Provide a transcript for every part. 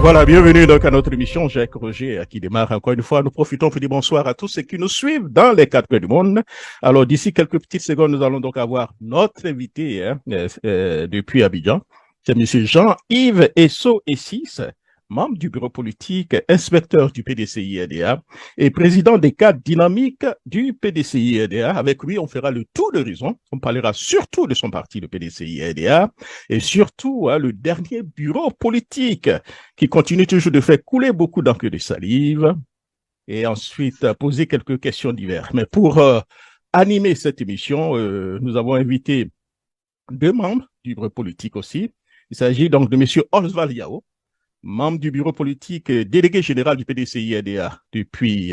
Voilà, bienvenue donc à notre émission Jacques Roger qui démarre encore une fois. Nous profitons pour dire bonsoir à tous ceux qui nous suivent dans les quatre coins du monde. Alors d'ici quelques petites secondes, nous allons donc avoir notre invité depuis Abidjan. C'est Monsieur Jean-Yves Esso-Essis, membre du bureau politique, inspecteur du PDCI-RDA et président des cadres dynamiques du PDCI-RDA. Avec lui, on fera le tour de l'horizon. On parlera surtout de son parti, le PDCI-RDA, et surtout le dernier bureau politique qui continue toujours de faire couler beaucoup d'encre de salive et ensuite poser quelques questions diverses. Mais pour animer cette émission, nous avons invité deux membres du bureau politique aussi. Il s'agit donc de M. Oswald Yao, membre du bureau politique, délégué général du PDCI-RDA depuis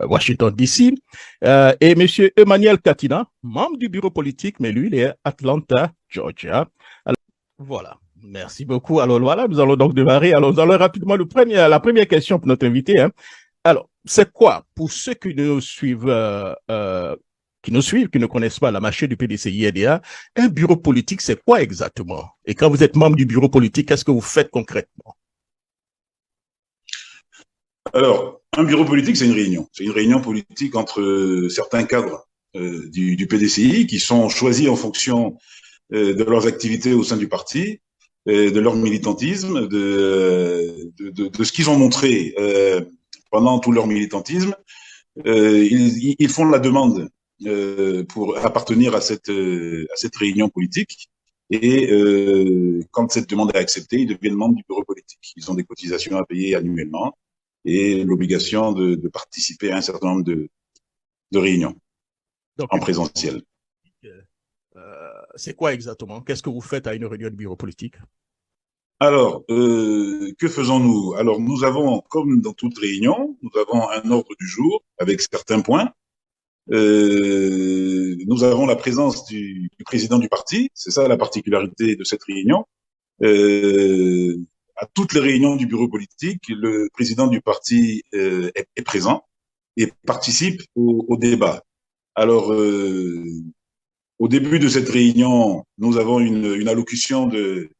Washington, D.C., et M. Emmanuel Katina, membre du bureau politique, mais lui, il est à Atlanta, Georgia. Alors, voilà. Merci beaucoup. Alors voilà, nous allons donc démarrer. Alors nous allons rapidement la première question pour notre invité. Alors, c'est quoi, pour ceux qui nous suivent, qui ne connaissent pas la machine du PDCI-RDA, un bureau politique, c'est quoi exactement? Et quand vous êtes membre du bureau politique, qu'est-ce que vous faites concrètement? Alors, un bureau politique, c'est une réunion. C'est une réunion politique entre certains cadres du PDCI qui sont choisis en fonction de leurs activités au sein du parti, de leur militantisme, de ce qu'ils ont montré pendant tout leur militantisme. Ils font la demande pour appartenir à cette réunion politique. Et quand cette demande est acceptée, ils deviennent membres du bureau politique. Ils ont des cotisations à payer annuellement et l'obligation de participer à un certain nombre de réunions Donc, en présentiel. c'est quoi exactement? Qu'est-ce que vous faites à une réunion de bureau politique? Alors, que faisons-nous? Alors, nous avons, comme dans toute réunion, nous avons un ordre du jour avec certains points. Nous avons la présence du président du parti, c'est ça la particularité de cette réunion. À toutes les réunions du bureau politique, le président du parti est présent et participe au débat. Alors, au début de cette réunion, nous avons une allocution du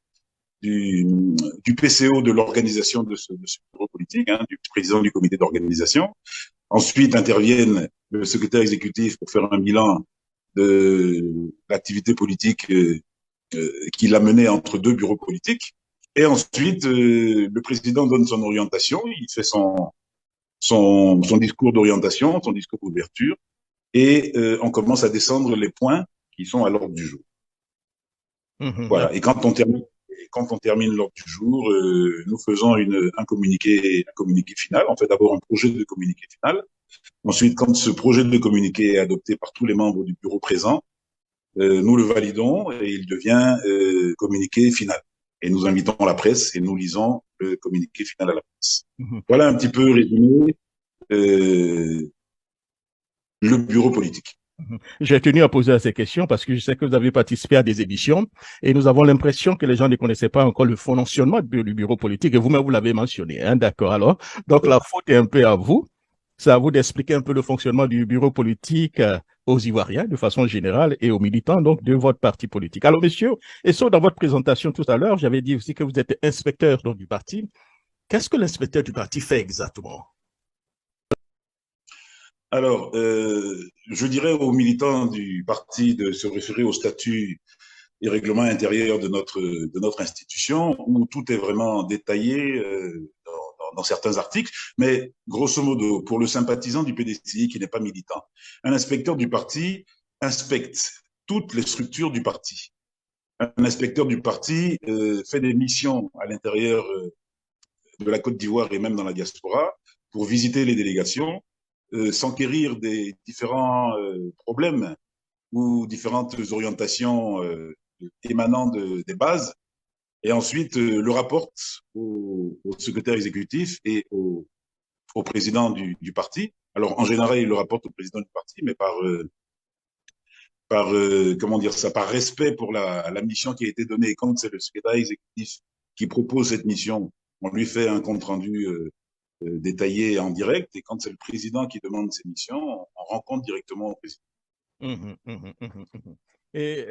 PCO de l'organisation de ce bureau politique, du président du comité d'organisation. Ensuite interviennent le secrétaire exécutif pour faire un bilan de l'activité politique qu'il a menée entre deux bureaux politiques. Et ensuite, le président donne son orientation, il fait son discours d'orientation, son discours d'ouverture, et on commence à descendre les points qui sont à l'ordre du jour. Voilà. Et quand on termine l'ordre du jour, nous faisons un communiqué final. On fait d'abord un projet de communiqué final. Ensuite, quand ce projet de communiqué est adopté par tous les membres du bureau présent, nous le validons et il devient communiqué final. Et nous invitons la presse et nous lisons le communiqué final à la presse. Voilà un petit peu résumé le bureau politique. J'ai tenu à poser ces questions parce que je sais que vous avez participé à des émissions et nous avons l'impression que les gens ne connaissaient pas encore le fonctionnement du bureau politique et vous-même vous l'avez mentionné. D'accord. Alors, donc la faute est un peu à vous. C'est à vous d'expliquer un peu le fonctionnement du bureau politique aux Ivoiriens de façon générale et aux militants donc de votre parti politique. Alors, monsieur, et ça, dans votre présentation tout à l'heure, j'avais dit aussi que vous êtes inspecteur donc, du parti. Qu'est-ce que l'inspecteur du parti fait exactement? Alors, je dirais aux militants du parti de se référer au statut et règlement intérieur de notre institution, où tout est vraiment détaillé dans certains articles. Mais grosso modo, pour le sympathisant du PDCI qui n'est pas militant, un inspecteur du parti inspecte toutes les structures du parti. Un inspecteur du parti fait des missions à l'intérieur de la Côte d'Ivoire et même dans la diaspora pour visiter les délégations, s'enquérir des différents problèmes ou différentes orientations émanant des bases, et ensuite le rapporte au secrétaire exécutif et au président du parti. Alors, en général, il le rapporte au président du parti, mais comment dire ça, par respect pour la mission qui a été donnée. Et quand c'est le secrétaire exécutif qui propose cette mission, on lui fait un compte-rendu détaillé en direct. Et quand c'est le président qui demande ces missions, on rencontre directement au président. Et